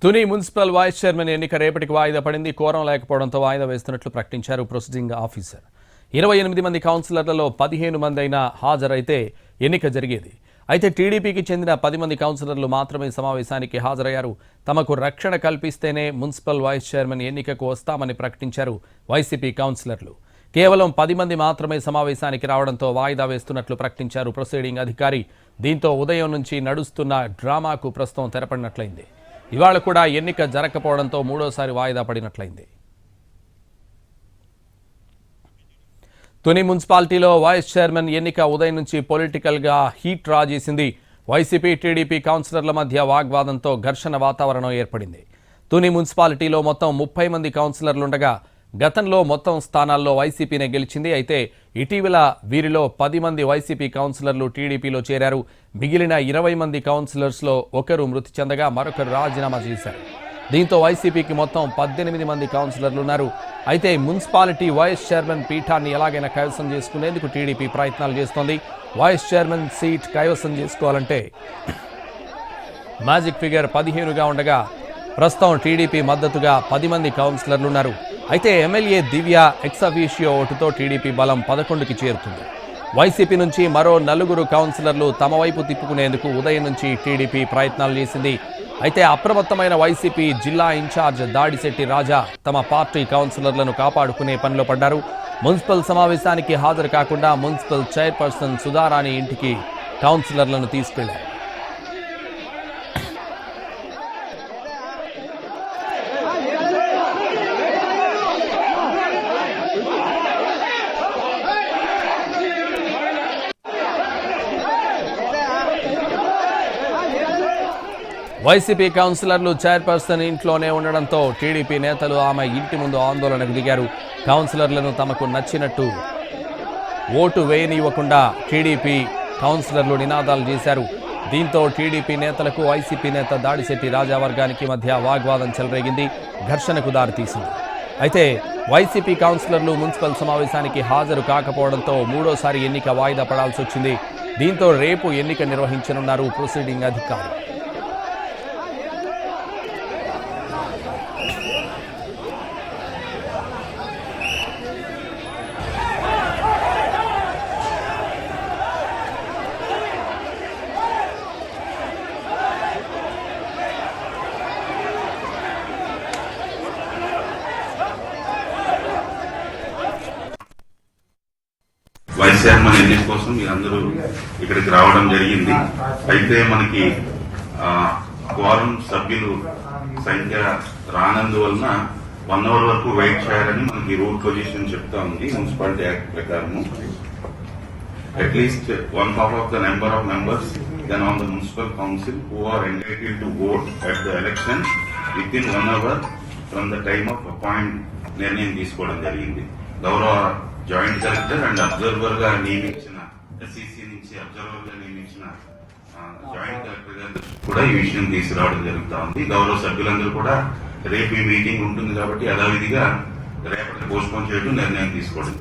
Tuni municipal vice chairman ఎన్నిక రేపటికి వాయిదా పడింది. కోరం లేకపోవడంతో వాయిదా వేస్తున్నట్లు ప్రకటించారు ప్రొసీడింగ్ ఆఫీసర్. 28 మంది కౌన్సిలర్లలో 15 మంది అయినా హాజరైతే ఎన్నిక జరిగేది. అయితే టీడీపీకి చెందిన 10 మంది కౌన్సిలర్లు మాత్రమే సమావేశానికి హాజరయ్యారు. తమకు రక్షణ కల్పిస్తేనే మున్సిపల్ వైస్ చైర్మన్ ఎన్నికకు వస్తామని ప్రకటించారు వైసీపీ కౌన్సిలర్లు. కేవలం 10 మంది మాత్రమే సమావేశానికి రావడంతో వాయిదా వేస్తున్నట్లు ప్రకటించారు ప్రొసీడింగ్ అధికారి. దీంతో ఉదయం నుంచి నడుస్తున్న డ్రామాకు ప్రస్తుతం తెరపడినట్లయింది. ఇవాళ కూడా ఎన్నిక జరగకపోవడంతో మూడోసారి వాయిదా పడినట్లయింది. తుని మున్సిపాలిటీలో వైస్ చైర్మన్ ఎన్నిక ఉదయం నుంచి పొలిటికల్గా హీట్ రాజేసింది. వైసీపీ టీడీపీ కౌన్సిలర్ల మధ్య వాగ్వాదంతో ఘర్షణ వాతావరణం ఏర్పడింది. తుని మున్సిపాలిటీలో మొత్తం 30 మంది కౌన్సిలర్లుండగా గతంలో మొత్తం స్థానాల్లో వైసీపీనే గెలిచింది. అయితే ఇటీవల వీరిలో 10 మంది వైసీపీ కౌన్సిలర్లు టీడీపీలో చేరారు. మిగిలిన 20 మంది కౌన్సిలర్స్లో ఒకరు మృతి చెందగా మరొకరు రాజీనామా చేశారు. దీంతో వైసీపీకి మొత్తం 18 మంది కౌన్సిలర్లు ఉన్నారు. అయితే మున్సిపాలిటీ వైస్ చైర్మన్ పీఠాన్ని ఎలాగైనా కైవసం చేసుకునేందుకు టీడీపీ ప్రయత్నాలు చేస్తోంది. వైస్ చైర్మన్ సీట్ కైవసం చేసుకోవాలంటే మ్యాజిక్ ఫిగర్ 15గా ఉండగా ప్రస్తుతం టీడీపీ మద్దతుగా 10 మంది కౌన్సిలర్లు ఉన్నారు. అయితే ఎమ్మెల్యే దివ్య ఎక్సఫీషియో ఓటుతో టీడీపీ బలం 11కి చేరుతుంది. వైసీపీ నుంచి మరో 4 కౌన్సిలర్లు తమ వైపు తిప్పుకునేందుకు ఉదయం నుంచి టీడీపీ ప్రయత్నాలు చేసింది. అయితే అప్రమత్తమైన వైసీపీ జిల్లా ఇన్ఛార్జ్ దాడిశెట్టి రాజా తమ పార్టీ కౌన్సిలర్లను కాపాడుకునే పనిలో పడ్డారు. మున్సిపల్ సమావేశానికి హాజరు కాకుండా మున్సిపల్ చైర్పర్సన్ సుధారాణి ఇంటికి కౌన్సిలర్లను తీసుకెళ్లారు. వైసీపీ కౌన్సిలర్లు చైర్పర్సన్ ఇంట్లోనే ఉండడంతో టీడీపీ నేతలు ఆమె ఇంటి ముందు ఆందోళనకు దిగారు. కౌన్సిలర్లను తమకు నచ్చినట్టు ఓటు వేయనివ్వకుండా టీడీపీ కౌన్సిలర్లు నినాదాలు చేశారు. దీంతో టీడీపీ నేతలకు వైసీపీ నేత దాడిశెట్టి రాజా వర్గానికి మధ్య వాగ్వాదం చెలరేగింది. ఘర్షణకు దారితీసింది. అయితే వైసీపీ కౌన్సిలర్లు మున్సిపల్ సమావేశానికి హాజరు కాకపోవడంతో మూడోసారి ఎన్నిక వాయిదా పడాల్సి వచ్చింది. దీంతో రేపు ఎన్నిక నిర్వహించనున్నారు ప్రొసీడింగ్ అధికారి. వైస్ చైర్మన్ ఎన్నిక కోసం మీరందరూ ఇక్కడికి రావడం జరిగింది. అయితే మనకి క్వారం సభ్యులు సంఖ్య రానందువలన 1 అవర్ వరకు వెయిట్ చేయాలని మనకి రూల్ పొజిషన్ చెప్తా ఉంది. మున్సిపాలిటీ యాక్ట్ ప్రకారము at least 1/2 of the number of members then on the municipal council who are entitled to vote at the election within 1 hour from the time of appoint నిర్ణయం తీసుకోవడం జరిగింది. గౌరవ joint collector and observer గా నియమించిన SEC నుంచి observer గా నియమించిన joint collector గారు కూడా ఈ విషయం తీసుకురావడం జరుగుతా ఉంది. గౌరవ సభ్యులందరూ కూడా రేపు ఈ మీటింగ్ ఉంటుంది కాబట్టి యథావిధిగా రేపటి పోస్ట్పోన్ చేయడం నిర్ణయం తీసుకోవడం.